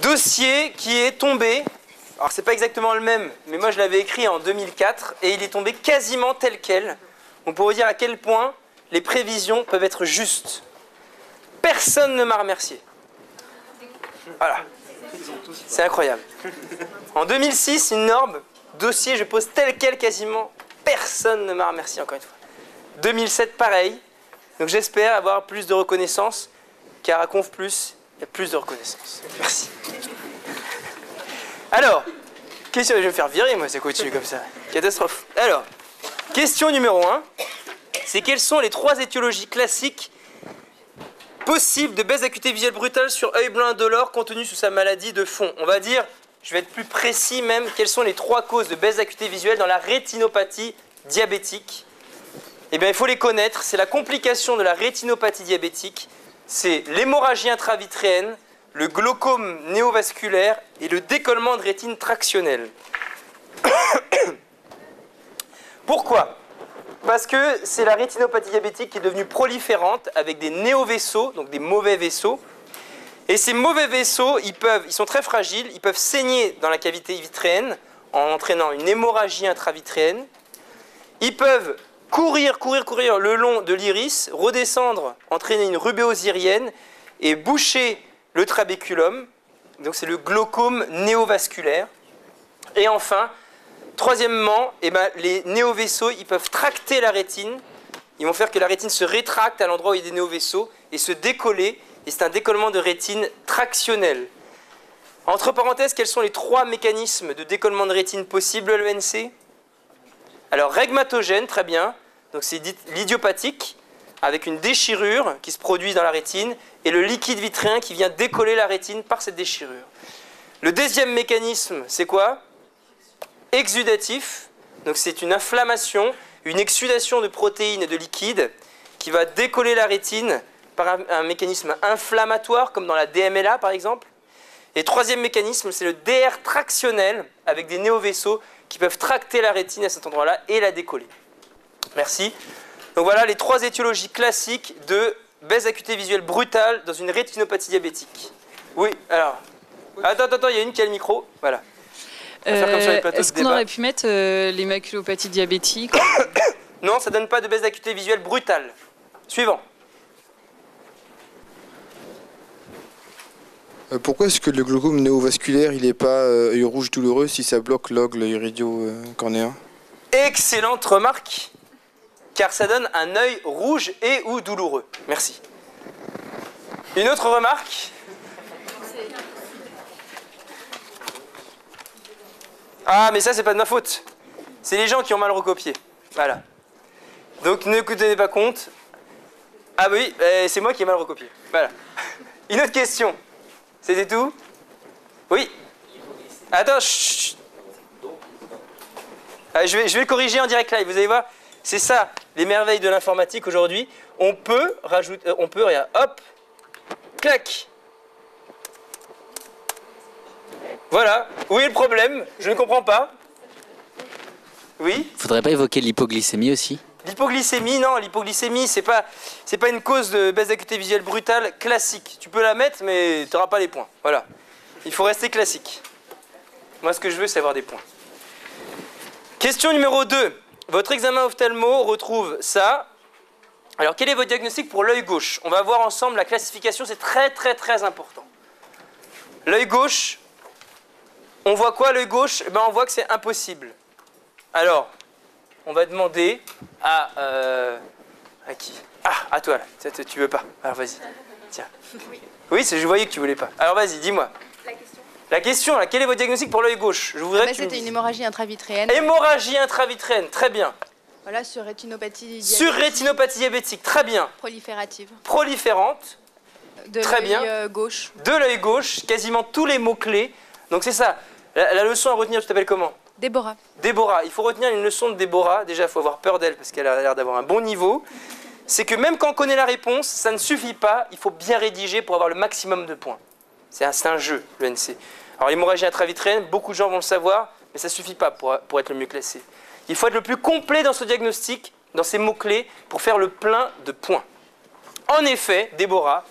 Dossier qui est tombé, alors c'est pas exactement le même, mais moi je l'avais écrit en 2004 et il est tombé quasiment tel quel. Donc pour vous dire à quel point les prévisions peuvent être justes. Personne ne m'a remercié. Voilà. C'est incroyable. En 2006, une norme, dossier, je pose tel quel quasiment. Personne ne m'a remercié encore une fois. 2007, pareil. Donc j'espère avoir plus de reconnaissance, car à Conf+, il y a plus de reconnaissance. Merci. Alors, question, je vais me faire virer moi, c'est continue comme ça. Catastrophe. Alors, question numéro 1, c'est quelles sont les 3 étiologies classiques possibles de baisse d'acuité visuelle brutale sur œil blanc indolore compte tenu sous sa maladie de fond. On va dire, je vais être plus précis même, quelles sont les 3 causes de baisse d'acuité visuelle dans la rétinopathie diabétique. Eh bien, il faut les connaître. C'est la complication de la rétinopathie diabétique, c'est l'hémorragie intravitréenne, le glaucome néovasculaire et le décollement de rétine tractionnelle. Pourquoi ? Parce que c'est la rétinopathie diabétique qui est devenue proliférante avec des néovaisseaux, donc des mauvais vaisseaux. Et ces mauvais vaisseaux, ils sont très fragiles, ils peuvent saigner dans la cavité vitréenne en entraînant une hémorragie intravitréenne. Ils peuvent courir le long de l'iris, redescendre, entraîner une rubéose irienne et boucher le trabéculum. Donc c'est le glaucome néovasculaire. Et enfin, troisièmement, les néovaisseaux, ils peuvent tracter la rétine. Ils vont faire que la rétine se rétracte à l'endroit où il y a des néovaisseaux et se décoller. Et c'est un décollement de rétine tractionnel. Entre parenthèses, quels sont les 3 mécanismes de décollement de rétine possibles, l'ENC ? Alors, régmatogène, très bien. Donc c'est l'idiopathique, avec une déchirure qui se produit dans la rétine, et le liquide vitréen qui vient décoller la rétine par cette déchirure. Le deuxième mécanisme, c'est quoi ? Exudatif, donc c'est une inflammation, une exsudation de protéines et de liquide qui va décoller la rétine par un mécanisme inflammatoire, comme dans la DMLA par exemple. Et troisième mécanisme, c'est le DR tractionnel, avec des néovaisseaux qui peuvent tracter la rétine à cet endroit-là et la décoller. Merci. Donc voilà les 3 étiologies classiques de baisse d'acuité visuelle brutale dans une rétinopathie diabétique. Oui, alors... Attends, il y a une qui a le micro. Voilà. Est-ce qu'on aurait pu mettre les maculopathies diabétiques? Non, ça ne donne pas de baisse d'acuité visuelle brutale. Suivant. Pourquoi est-ce que le glaucome néovasculaire, il n'est pas œil rouge douloureux si ça bloque l'ogle iridio-cornéen? Excellente remarque, car ça donne un œil rouge et ou douloureux. Merci. Une autre remarque? Ah, mais ça, c'est pas de ma faute. C'est les gens qui ont mal recopié. Voilà. Donc, ne tenez pas compte. Ah oui, c'est moi qui ai mal recopié. Voilà. Une autre question. C'était tout? Oui. Attends, chut. Je vais le corriger en direct live, vous allez voir. C'est ça, les merveilles de l'informatique aujourd'hui. On peut rajouter, regarde, hop, clac. Voilà. Où est le problème? Je ne comprends pas. Oui? Faudrait pas évoquer l'hypoglycémie aussi? L'hypoglycémie, non, l'hypoglycémie, c'est pas une cause de baisse d'acuité visuelle brutale classique. Tu peux la mettre, mais tu n'auras pas les points. Voilà. Il faut rester classique. Moi, ce que je veux, c'est avoir des points. Question numéro 2. Votre examen ophtalmo retrouve ça. Alors, quel est votre diagnostic pour l'œil gauche? On va voir ensemble la classification, c'est très, très, très important. L'œil gauche, on voit quoi, l'œil gauche? Eh ben, on voit que c'est impossible. Alors, on va demander à qui? Ah, à toi, là. Tu veux pas. Alors, vas-y. Tiens. Oui, je voyais que tu voulais pas. Alors, vas-y, dis-moi. La question, là, quel est votre diagnostic pour l'œil gauche? Je voudrais que tu me dises. C'était une hémorragie intravitréenne. Hémorragie intravitréenne, très bien. Voilà, sur rétinopathie diabétique. Sur rétinopathie diabétique, très bien. Proliférative. Proliférante. De très bien. l'œil gauche. De l'œil gauche, quasiment tous les mots-clés. Donc c'est ça. La leçon à retenir, tu t'appelles comment? Déborah. Déborah. Il faut retenir une leçon de Déborah. Déjà, il faut avoir peur d'elle parce qu'elle a l'air d'avoir un bon niveau. C'est que même quand on connaît la réponse, ça ne suffit pas. Il faut bien rédiger pour avoir le maximum de points. C'est un jeu, le NC. Alors l'hémorragie intravitréenne, beaucoup de gens vont le savoir, mais ça ne suffit pas pour être le mieux classé. Il faut être le plus complet dans ce diagnostic, dans ces mots-clés, pour faire le plein de points. En effet, Déborah,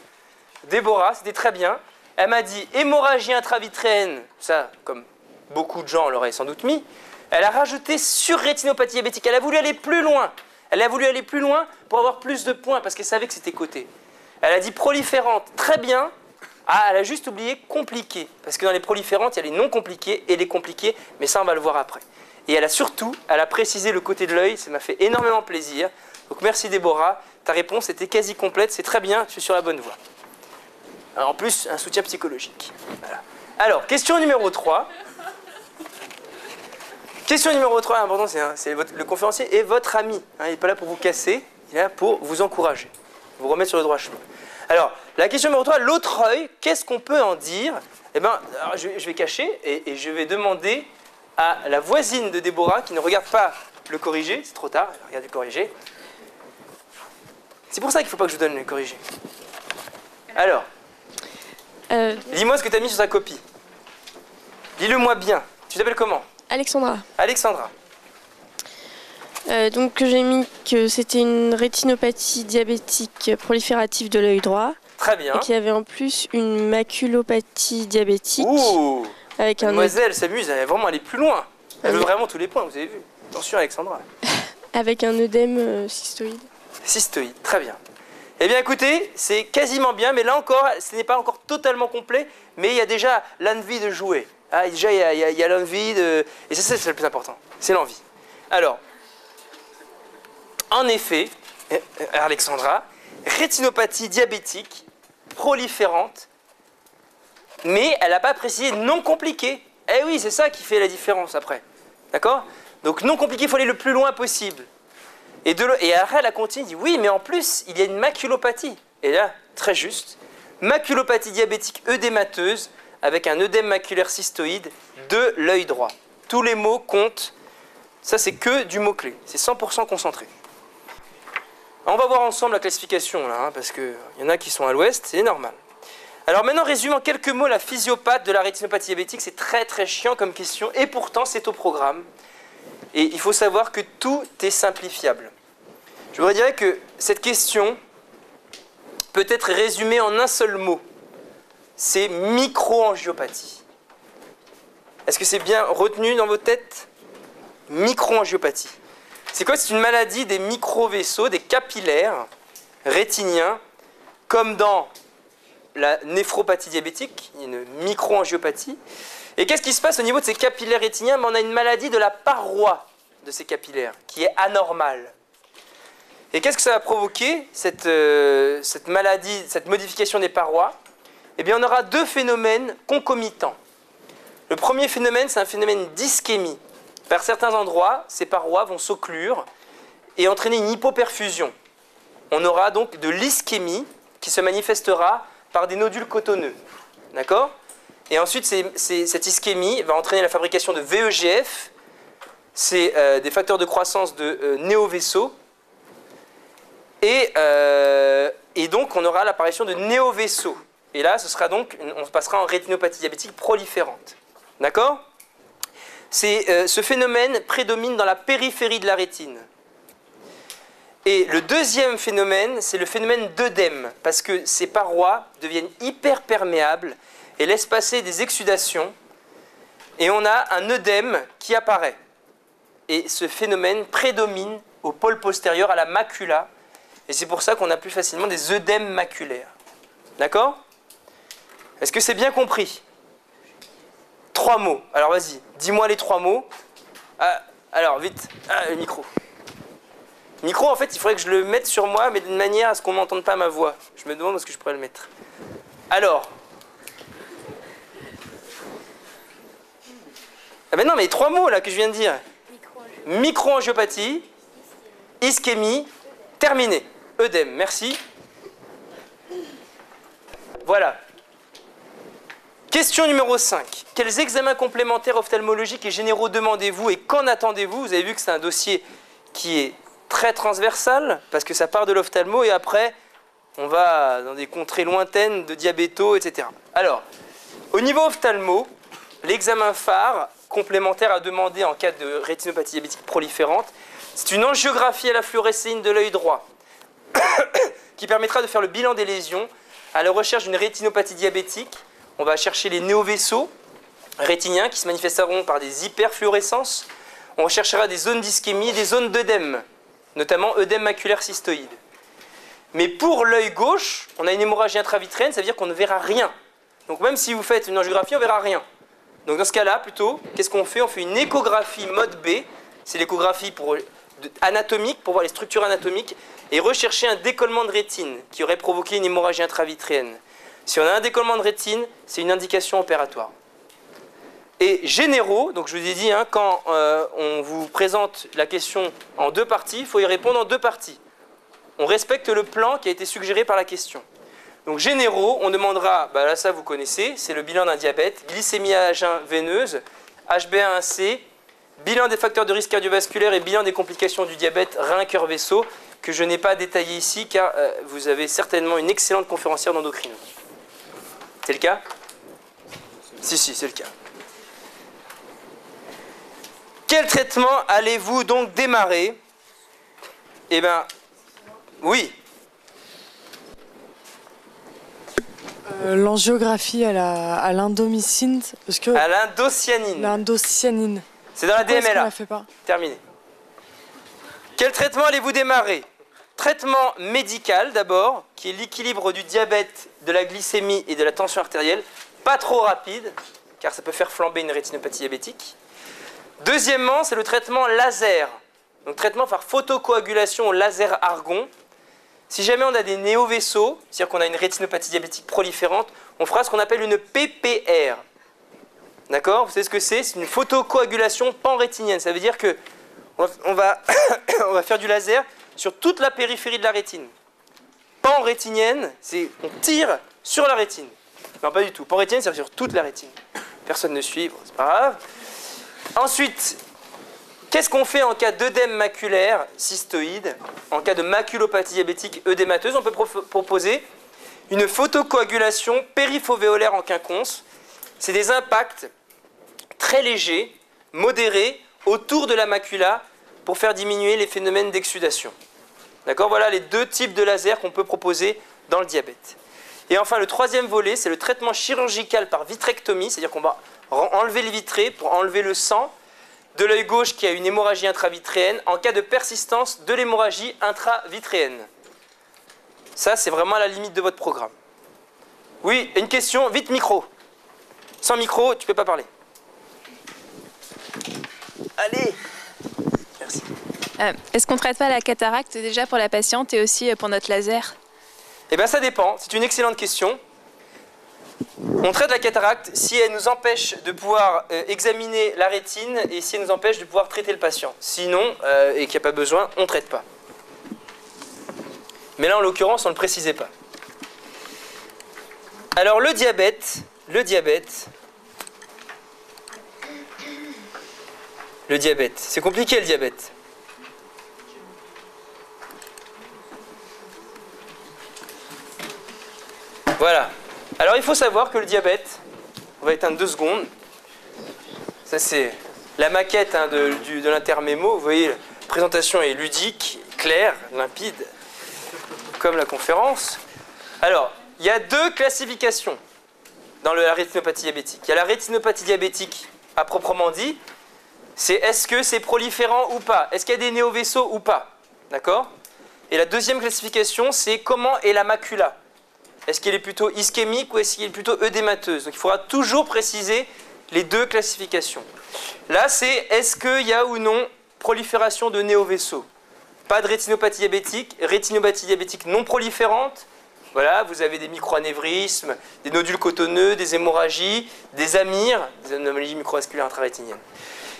c'était très bien. Elle m'a dit hémorragie intravitréenne, ça, comme beaucoup de gens l'auraient sans doute mis. Elle a rajouté surrétinopathie diabétique. Elle a voulu aller plus loin. Elle a voulu aller plus loin pour avoir plus de points parce qu'elle savait que c'était coté. Elle a dit proliférante, très bien. Ah, elle a juste oublié compliqué. Parce que dans les proliférantes, il y a les non compliqués et les compliqués, mais ça, on va le voir après. Et elle a précisé le côté de l'œil, ça m'a fait énormément plaisir. Donc merci Déborah, ta réponse était quasi complète, c'est très bien, tu es sur la bonne voie. Alors, en plus, un soutien psychologique. Voilà. Alors, question numéro 3. Question numéro 3, important, c'est le conférencier est votre ami. Il n'est pas là pour vous casser, il est là pour vous encourager, vous remettre sur le droit chemin. Alors, la question numéro 3, l'autre œil, qu'est-ce qu'on peut en dire? Eh bien, je vais cacher et je vais demander à la voisine de Déborah qui ne regarde pas le corrigé, c'est trop tard, elle regarde le corrigé. C'est pour ça qu'il ne faut pas que je vous donne le corrigé. Alors, dis-moi ce que tu as mis sur ta copie. Dis-le-moi bien. Tu t'appelles comment? Alexandra. Alexandra. Donc j'ai mis que c'était une rétinopathie diabétique proliférative de l'œil droit. Très bien. Et qu'il y avait en plus une maculopathie diabétique. Ouh, avec mademoiselle s'amuse, elle va vraiment aller plus loin. Elle veut vraiment tous les points, vous avez vu. Attention Alexandra. Avec un œdème cystoïde. Cystoïde, très bien. Eh bien écoutez, c'est quasiment bien, mais là encore, ce n'est pas encore totalement complet, mais il y a déjà l'envie de jouer. Ah, déjà, il y a l'envie de... Et ça, c'est le plus important, c'est l'envie. Alors, en effet, Alexandra, rétinopathie diabétique proliférante, mais elle n'a pas précisé non compliquée. Eh oui, c'est ça qui fait la différence après. D'accord? Donc non compliqué, il faut aller le plus loin possible. Et après, elle a continué, dit oui, mais en plus, il y a une maculopathie. Et là, très juste, maculopathie diabétique œdémateuse avec un œdème maculaire cystoïde de l'œil droit. Tous les mots comptent. Ça, c'est que du mot-clé. C'est 100% concentré. On va voir ensemble la classification, là, parce qu'il y en a qui sont à l'ouest, c'est normal. Alors maintenant, résume en quelques mots la physiopathe de la rétinopathie diabétique. C'est très très chiant comme question, et pourtant, c'est au programme. Et il faut savoir que tout est simplifiable. Je voudrais dire que cette question peut être résumée en un seul mot. C'est microangiopathie. Est-ce que c'est bien retenu dans vos têtes? Microangiopathie. C'est quoi? C'est une maladie des microvaisseaux, des capillaires rétiniens, comme dans la néphropathie diabétique, une microangiopathie. Et qu'est-ce qui se passe au niveau de ces capillaires rétiniens? On a une maladie de la paroi de ces capillaires, qui est anormale. Et qu'est-ce que ça va provoquer, cette maladie, cette modification des parois? Eh bien, on aura deux phénomènes concomitants. Le premier phénomène, c'est un phénomène d'ischémie. Par certains endroits, ces parois vont s'occlure et entraîner une hypoperfusion. On aura donc de l'ischémie qui se manifestera par des nodules cotonneux. D'accord? Et ensuite, cette ischémie va entraîner la fabrication de VEGF, c'est des facteurs de croissance de néovaisseaux. Et donc, on aura l'apparition de néovaisseaux. Et là, on passera en rétinopathie diabétique proliférante. D'accord? Ce phénomène prédomine dans la périphérie de la rétine. Et le deuxième phénomène, c'est le phénomène d'œdème, parce que ces parois deviennent hyper perméables et laissent passer des exsudations, et on a un œdème qui apparaît. Et ce phénomène prédomine au pôle postérieur, à la macula, et c'est pour ça qu'on a plus facilement des œdèmes maculaires. D'accord? Est-ce que c'est bien compris? 3 mots. Alors vas-y, dis-moi les 3 mots. Alors vite, le micro. Le micro, en fait, il faudrait que je le mette sur moi, mais d'une manière à ce qu'on ne m'entende pas ma voix. Je me demande où est-ce que je pourrais le mettre. Alors. Ah ben non, mais les 3 mots là que je viens de dire. Microangiopathie, ischémie, terminé. œdème, merci. Voilà. Question numéro 5. Quels examens complémentaires ophtalmologiques et généraux demandez-vous et qu'en attendez-vous? Vous avez vu que c'est un dossier qui est très transversal, parce que ça part de l'ophtalmo et après, on va dans des contrées lointaines de diabéto, etc. Alors, au niveau ophtalmo, l'examen phare complémentaire à demander en cas de rétinopathie diabétique proliférante, c'est une angiographie à la fluorescéine de l'œil droit qui permettra de faire le bilan des lésions à la recherche d'une rétinopathie diabétique on va chercher les néovaisseaux rétiniens qui se manifesteront par des hyperfluorescences. On cherchera des zones d'ischémie et des zones d'œdème, notamment œdème maculaire cystoïde. Mais pour l'œil gauche, on a une hémorragie intravitréenne, ça veut dire qu'on ne verra rien. Donc même si vous faites une angiographie, on ne verra rien. Donc dans ce cas-là, plutôt, qu'est-ce qu'on fait? On fait une échographie mode B, c'est l'échographie anatomique, pour voir les structures anatomiques, et rechercher un décollement de rétine qui aurait provoqué une hémorragie intravitréenne. Si on a un décollement de rétine, c'est une indication opératoire. Et généraux, donc je vous ai dit, hein, quand on vous présente la question en deux parties, il faut y répondre en deux parties. On respecte le plan qui a été suggéré par la question. Donc généraux, on demandera, bah là ça vous connaissez, c'est le bilan d'un diabète, glycémie à jeun veineuse, HbA1c, bilan des facteurs de risque cardiovasculaire et bilan des complications du diabète, rein, cœur, vaisseau, que je n'ai pas détaillé ici car vous avez certainement une excellente conférencière d'endocrino. C'est le cas? Si, c'est le cas. Quel traitement allez-vous donc démarrer? Eh bien, oui. L'angiographie à l'indomycine, parce que... À l'indocyanine. L'indocyanine. C'est dans la DMLA. On la fait pas. Terminé. Quel traitement allez-vous démarrer? Traitement médical d'abord, qui est l'équilibre du diabète, de la glycémie et de la tension artérielle. Pas trop rapide, car ça peut faire flamber une rétinopathie diabétique. Deuxièmement, c'est le traitement laser. Donc traitement par photocoagulation au laser argon. Si jamais on a des néovaisseaux, c'est-à-dire qu'on a une rétinopathie diabétique proliférante, on fera ce qu'on appelle une PPR. D'accord? Vous savez ce que c'est? C'est une photocoagulation panrétinienne. Ça veut dire que on va faire du laser sur toute la périphérie de la rétine. Panrétinienne, c'est on tire sur la rétine. Non, pas du tout. Panrétinienne, c'est sur toute la rétine. Personne ne suit, bon, c'est pas grave. Ensuite, qu'est-ce qu'on fait en cas d'œdème maculaire cystoïde? En cas de maculopathie diabétique œdémateuse, on peut proposer une photocoagulation périfovéolaire en quinconce. C'est des impacts très légers, modérés, autour de la macula pour faire diminuer les phénomènes d'exsudation. D'accord? Voilà les deux types de lasers qu'on peut proposer dans le diabète. Et enfin, le troisième volet, c'est le traitement chirurgical par vitrectomie, c'est-à-dire qu'on va enlever les vitrées pour enlever le sang de l'œil gauche qui a une hémorragie intravitréenne en cas de persistance de l'hémorragie intravitréenne. Ça, c'est vraiment à la limite de votre programme. Oui, une question, vite micro. Sans micro, tu ne peux pas parler. Allez. Merci. Est-ce qu'on ne traite pas la cataracte déjà pour la patiente et aussi pour notre laser? Eh bien, ça dépend. C'est une excellente question. On traite la cataracte si elle nous empêche de pouvoir examiner la rétine et si elle nous empêche de pouvoir traiter le patient. Sinon, et qu'il n'y a pas besoin, on ne traite pas. Mais là, en l'occurrence, on ne le précisait pas. Alors, le diabète, c'est compliqué le diabète. Voilà. Alors il faut savoir que le diabète, on va éteindre 2 secondes. Ça c'est la maquette hein, de l'intermémo. Vous voyez, la présentation est ludique, claire, limpide, comme la conférence. Alors, il y a 2 classifications dans la rétinopathie diabétique. Il y a la rétinopathie diabétique à proprement dit. C'est est-ce que c'est proliférant ou pas? Est-ce qu'il y a des néovaisseaux ou pas? D'accord? Et la deuxième classification, c'est comment est la macula? Est-ce qu'elle est plutôt ischémique ou est-ce qu'elle est plutôt œdémateuse? Donc il faudra toujours préciser les 2 classifications. Là, c'est est-ce qu'il y a ou non prolifération de néovaisseaux? Pas de rétinopathie diabétique non proliférante. Voilà, vous avez des microanévrismes, des nodules cotonneux, des hémorragies, des amires, des anomalies microvasculaires intrarétiniennes.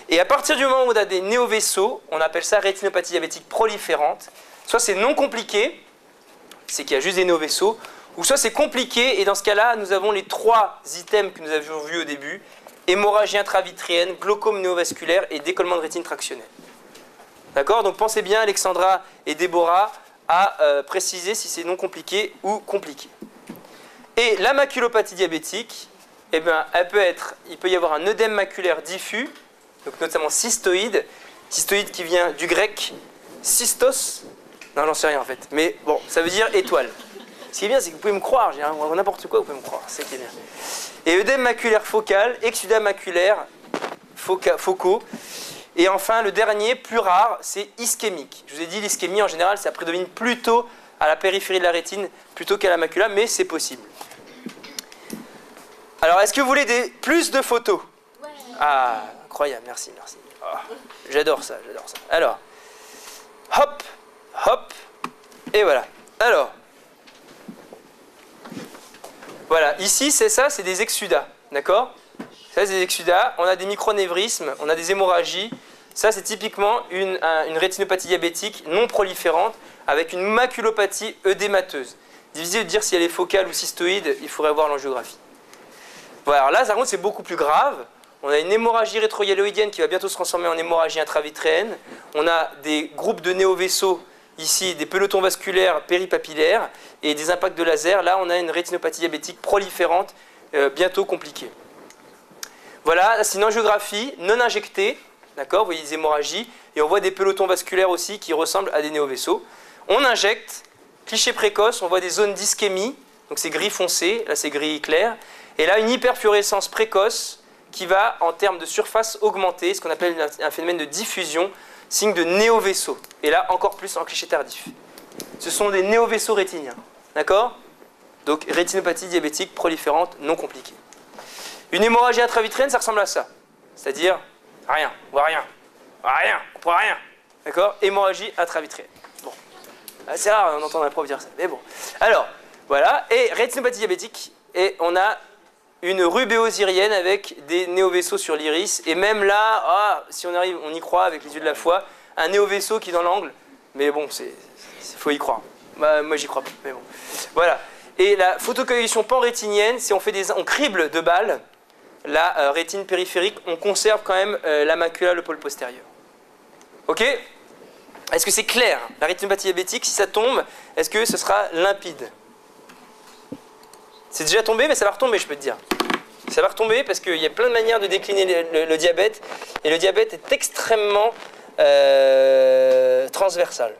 Et à partir du moment où on a des néovaisseaux, on appelle ça rétinopathie diabétique proliférante. Soit c'est non compliqué, c'est qu'il y a juste des néovaisseaux, ou soit c'est compliqué, et dans ce cas-là, nous avons les 3 items que nous avions vus au début, hémorragie intravitréenne, glaucome néovasculaire et décollement de rétine tractionnelle. D'accord? Donc pensez bien, Alexandra et Déborah, à préciser si c'est non compliqué ou compliqué. Et la maculopathie diabétique, eh ben, il peut y avoir un œdème maculaire diffus, donc notamment cystoïde qui vient du grec cystos, non j'en sais rien en fait, mais bon, ça veut dire étoile. Ce qui est bien, c'est que vous pouvez me croire, j'ai n'importe quoi, vous pouvez me croire, c'est ce qui est bien. Et œdème maculaire focal, exsudat maculaire focaux. Et enfin, le dernier, plus rare, c'est ischémique. Je vous ai dit, l'ischémie, en général, ça prédomine plutôt à la périphérie de la rétine plutôt qu'à la macula, mais c'est possible. Alors, est-ce que vous voulez plus de photos? Ouais. Ah, incroyable, merci, merci. Oh, j'adore ça, j'adore ça. Alors, hop, hop, et voilà. Alors, voilà, ici, c'est ça, c'est des exsudats, d'accord? Ça, c'est des exsudats, on a des micronévrismes, on a des hémorragies. Ça, c'est typiquement une rétinopathie diabétique non proliférante avec une maculopathie œdémateuse. Difficile de dire si elle est focale ou cystoïde, il faudrait voir l'angiographie. Voilà, alors là, par contre, c'est beaucoup plus grave. On a une hémorragie rétrohyaloïdienne qui va bientôt se transformer en hémorragie intravitréenne. On a des groupes de néovaisseaux, ici, des pelotons vasculaires péripapillaires et des impacts de laser. Là, on a une rétinopathie diabétique proliférante, bientôt compliquée. Voilà, c'est une angiographie non injectée. D'accord, vous voyez des hémorragies, et on voit des pelotons vasculaires aussi qui ressemblent à des néovaisseaux. On injecte, cliché précoce, on voit des zones d'ischémie, donc c'est gris foncé, là c'est gris clair, et là une hyperfluorescence précoce qui va, en termes de surface, augmenter, ce qu'on appelle un phénomène de diffusion, signe de néovaisseau, et là encore plus en cliché tardif. Ce sont des néovaisseaux rétiniens, d'accord? Donc rétinopathie diabétique proliférante non compliquée. Une hémorragie intravitréenne, ça ressemble à ça, c'est-à-dire rien, on voit rien, on voit rien, d'accord? Hémorragie intravitréenne. Bon, c'est rare d'entendre un prof dire ça, mais bon. Alors, voilà, et rétinopathie diabétique, et on a une rubéose irienne avec des néovaisseaux sur l'iris, et même là, si on arrive, on y croit avec les yeux de la foi, un néovaisseau qui est dans l'angle, mais bon, faut y croire. Bah, moi, j'y crois pas, mais bon. Voilà. Et la photocoagulation panrétinienne, si on crible de balles, la rétine périphérique, on conserve quand même la macula, le pôle postérieur. Ok? Est-ce que c'est clair? La rétinopathie diabétique, si ça tombe, est-ce que ce sera limpide? C'est déjà tombé, mais ça va retomber, je peux te dire. Ça va retomber parce qu'il y a plein de manières de décliner le diabète, et le diabète est extrêmement transversal.